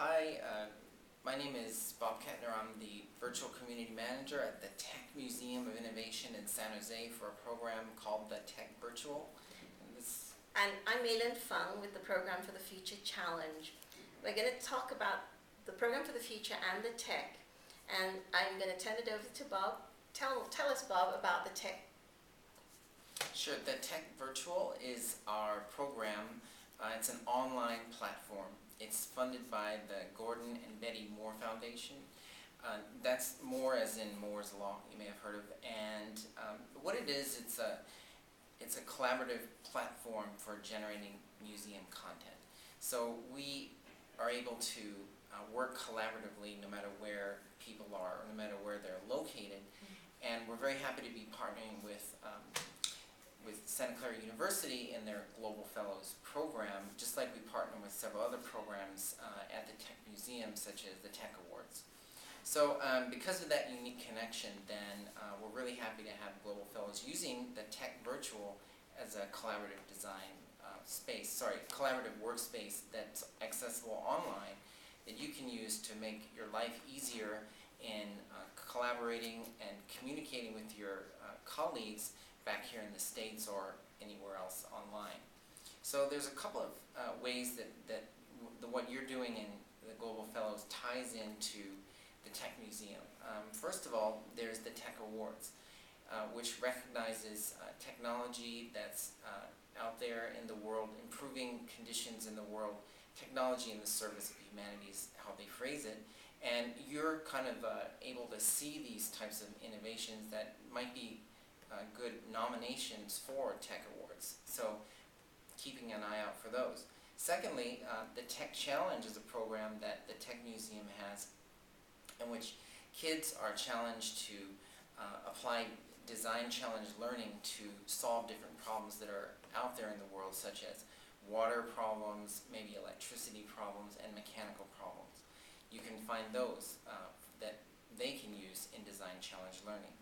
Hi, my name is Bob Kettner. I'm the Virtual Community Manager at the Tech Museum of Innovation in San Jose for a program called the Tech Virtual. And I'm Maylin Fung with the Program for the Future Challenge. We're going to talk about the Program for the Future and the Tech. And I'm going to turn it over to Bob. Tell us, Bob, about the Tech. Sure. The Tech Virtual is our program. It's an online platform. It's funded by the Gordon and Betty Moore Foundation. That's Moore as in Moore's Law, you may have heard of. And what it is, it's a collaborative platform for generating museum content. So we are able to work collaboratively no matter where people are, or no matter where they're located. And we're very happy to be partnering with Santa Clara University in their Global Fellows program, just like we partner with several other programs at the Tech Museum, such as the Tech Awards. So because of that unique connection, then we're really happy to have Global Fellows using the Tech Virtual as a collaborative collaborative workspace that's accessible online that you can use to make your life easier in collaborating and communicating with your colleagues back here in the States or anywhere else online. So there's a couple of ways that what you're doing in the Global Fellows ties into the Tech Museum. First of all, there's the Tech Awards, which recognizes technology that's out there in the world, improving conditions in the world, technology in the service of humanity is how they phrase it. And you're kind of able to see these types of innovations that might be good nominations for Tech Awards. So keeping an eye out for those. Secondly, the Tech Challenge is a program that the Tech Museum has in which kids are challenged to apply design challenge learning to solve different problems that are out there in the world, such as water problems, maybe electricity problems, and mechanical problems. You can find those that they can use in design challenge learning.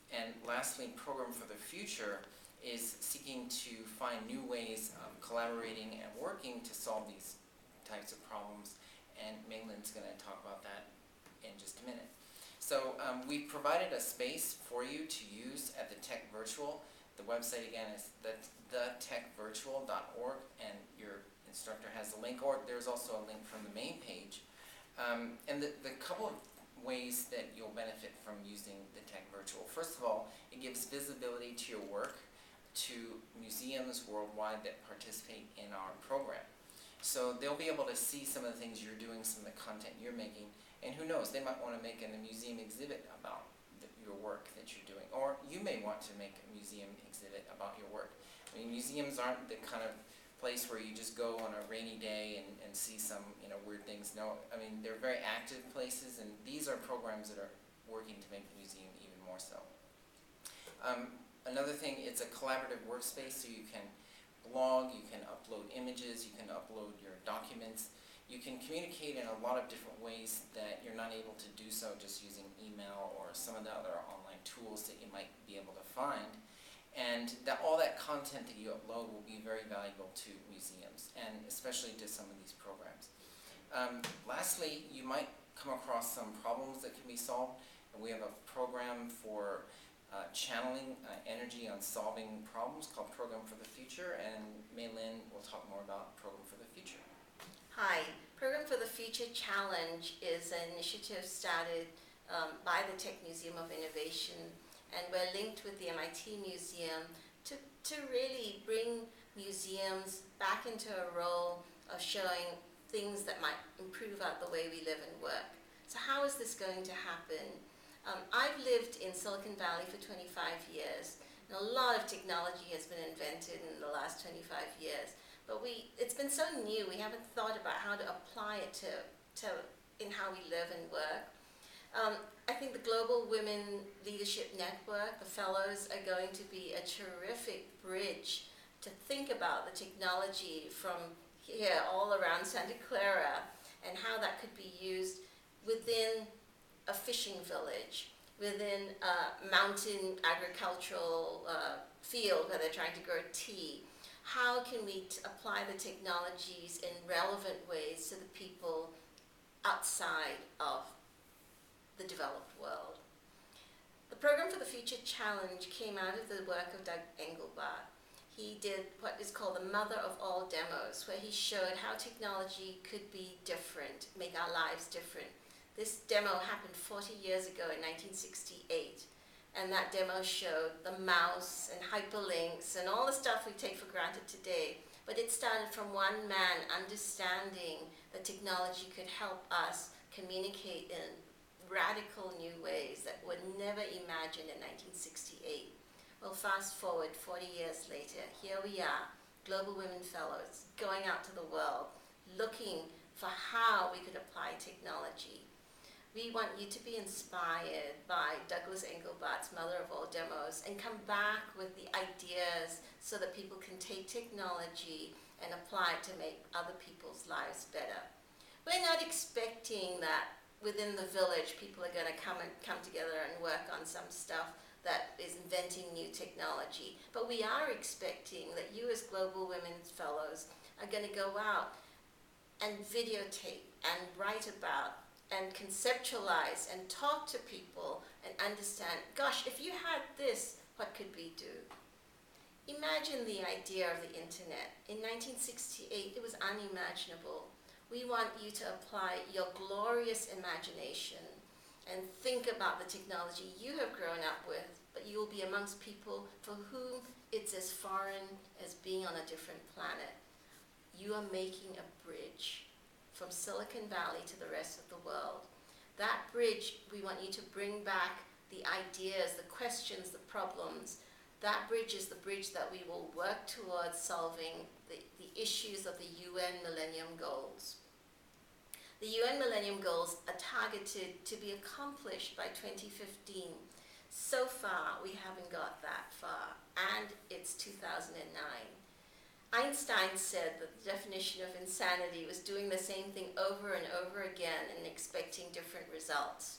And lastly, Program for the Future is seeking to find new ways of collaborating and working to solve these types of problems, and Maylin's going to talk about that in just a minute. So we provided a space for you to use at the Tech Virtual. The website again is thetechvirtual.org, and your instructor has a link, or there's also a link from the main page. And the couple of ways that you'll benefit from using the Tech Virtual. First of all, it gives visibility to your work to museums worldwide that participate in our program. So they'll be able to see some of the things you're doing, some of the content you're making, and who knows, they might want to make a museum exhibit about your work that you're doing, or you may want to make a museum exhibit about your work. I mean, museums aren't the kind of place where you just go on a rainy day and see some weird things. No, I mean, they're very active places, and these are programs that are working to make the museum even more so. Another thing, it's a collaborative workspace, so you can blog, you can upload images, you can upload your documents. You can communicate in a lot of different ways that you're not able to do so just using email or some of the other online tools that you might be able to find. And all that content that you upload will be very valuable to museums, and especially to some of these programs. Lastly, you might come across some problems that can be solved. And we have a program for channeling energy on solving problems called Program for the Future, and Maylin will talk more about Program for the Future. Hi. Program for the Future Challenge is an initiative started by the Tech Museum of Innovation, and we're linked with the MIT Museum to really bring museums back into a role of showing things that might improve out the way we live and work. So how is this going to happen? I've lived in Silicon Valley for 25 years, and a lot of technology has been invented in the last 25 years. But it's been so new, we haven't thought about how to apply it in how we live and work. I think the Global Women Leadership Network, the fellows, are going to be a terrific bridge to think about the technology from here all around Santa Clara and how that could be used within a fishing village, within a mountain agricultural field where they're trying to grow tea. How can we apply the technologies in relevant ways to the people outside of the developed world. The Program for the Future Challenge came out of the work of Doug Engelbart. He did what is called the mother of all demos, where he showed how technology could be different, make our lives different. This demo happened 40 years ago in 1968, and that demo showed the mouse and hyperlinks and all the stuff we take for granted today. But it started from one man understanding that technology could help us communicate in radical new ways that were never imagined in 1968. Well, fast forward 40 years later, here we are, Global Women Fellows, going out to the world, looking for how we could apply technology. We want you to be inspired by Douglas Engelbart's Mother of All Demos and come back with the ideas so that people can take technology and apply it to make other people's lives better. We're not expecting that within the village people are going to come together and work on some stuff that is inventing new technology. But we are expecting that you as Global Women's Fellows are going to go out and videotape and write about and conceptualize and talk to people and understand, gosh, if you had this, what could we do? Imagine the idea of the internet. In 1968, it was unimaginable. We want you to apply your glorious imagination and think about the technology you have grown up with, but you will be amongst people for whom it's as foreign as being on a different planet. You are making a bridge from Silicon Valley to the rest of the world. That bridge, we want you to bring back the ideas, the questions, the problems. That bridge is the bridge that we will work towards solving the issues of the UN Millennium Goals. The UN Millennium Goals are targeted to be accomplished by 2015. So far, we haven't got that far, and it's 2009. Einstein said that the definition of insanity was doing the same thing over and over again and expecting different results.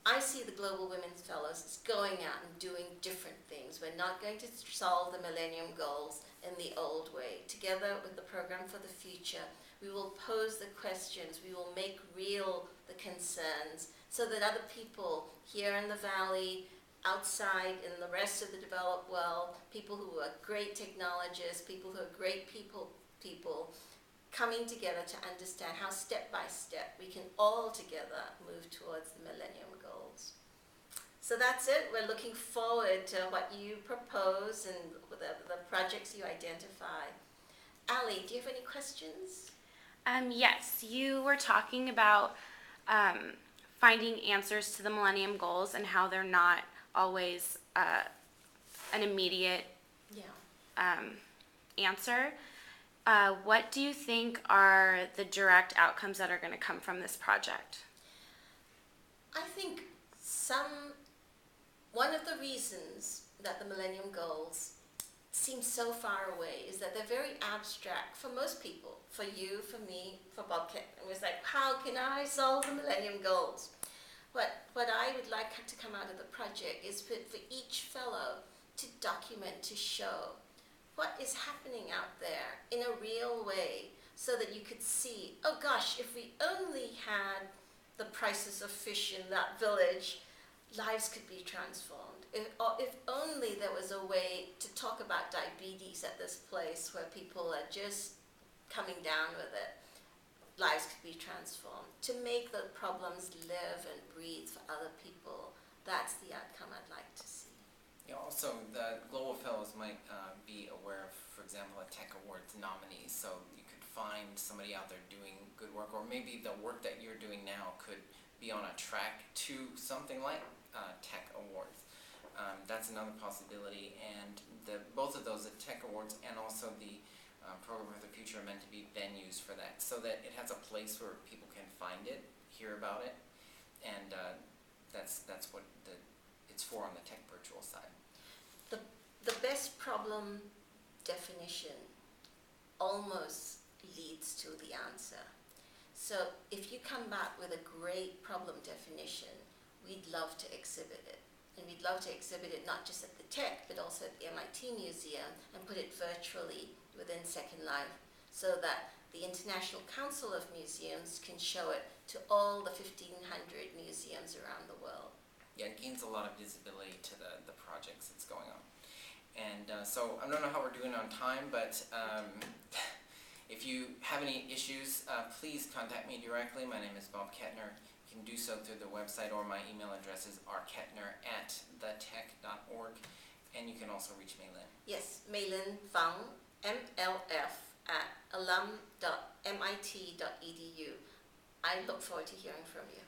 I see the Global Women's Fellows as going out and doing different things. We're not going to solve the Millennium Goals in the old way. Together with the Program for the Future, we will pose the questions, we will make real the concerns so that other people here in the Valley, outside in the rest of the developed world, people who are great technologists, people who are great people coming together to understand how step by step we can all together move towards the Millennium Goals. So that's it. We're looking forward to what you propose and the projects you identify. Ali, do you have any questions? Yes, you were talking about finding answers to the Millennium Goals and how they're not always an immediate answer. What do you think are the direct outcomes that are going to come from this project? I think one of the reasons that the Millennium Goals seem so far away is that they're very abstract for most people, for you, for me, for Bob Kent. It was like, how can I solve the Millennium Goals? What I would like to come out of the project is for each fellow to document, to show what is happening out there in a real way so that you could see, oh gosh, if we only had the prices of fish in that village, lives could be transformed. If only there was a way to talk about diabetes at this place where people are just coming down with it, lives could be transformed. To make the problems live and breathe for other people, that's the outcome I'd like to see. Yeah, also, the Global Fellows might be aware of, for example, a Tech Awards nominee, so you could find somebody out there doing good work, or maybe the work that you're doing now could be on a track to something like Tech Awards. That's another possibility, and both of those, the Tech Awards and also the Program for the Future, are meant to be venues for that, so that it has a place where people can find it, hear about it, and that's what it's for on the Tech Virtual side. The best problem definition almost leads to the answer. So if you come back with a great problem definition, we'd love to exhibit it. And we'd love to exhibit it not just at the Tech, but also at the MIT Museum, and put it virtually within Second Life, so that the International Council of Museums can show it to all the 1,500 museums around the world. Yeah, it gains a lot of visibility to the projects that's going on. And so I don't know how we're doing on time, but if you have any issues, please contact me directly. My name is Bob Kettner. You can do so through the website, or my email address is rkettner@thetech.org. And you can also reach Maylin. Yes, Maylin Fang, MLF@alum.mit.edu. I look forward to hearing from you.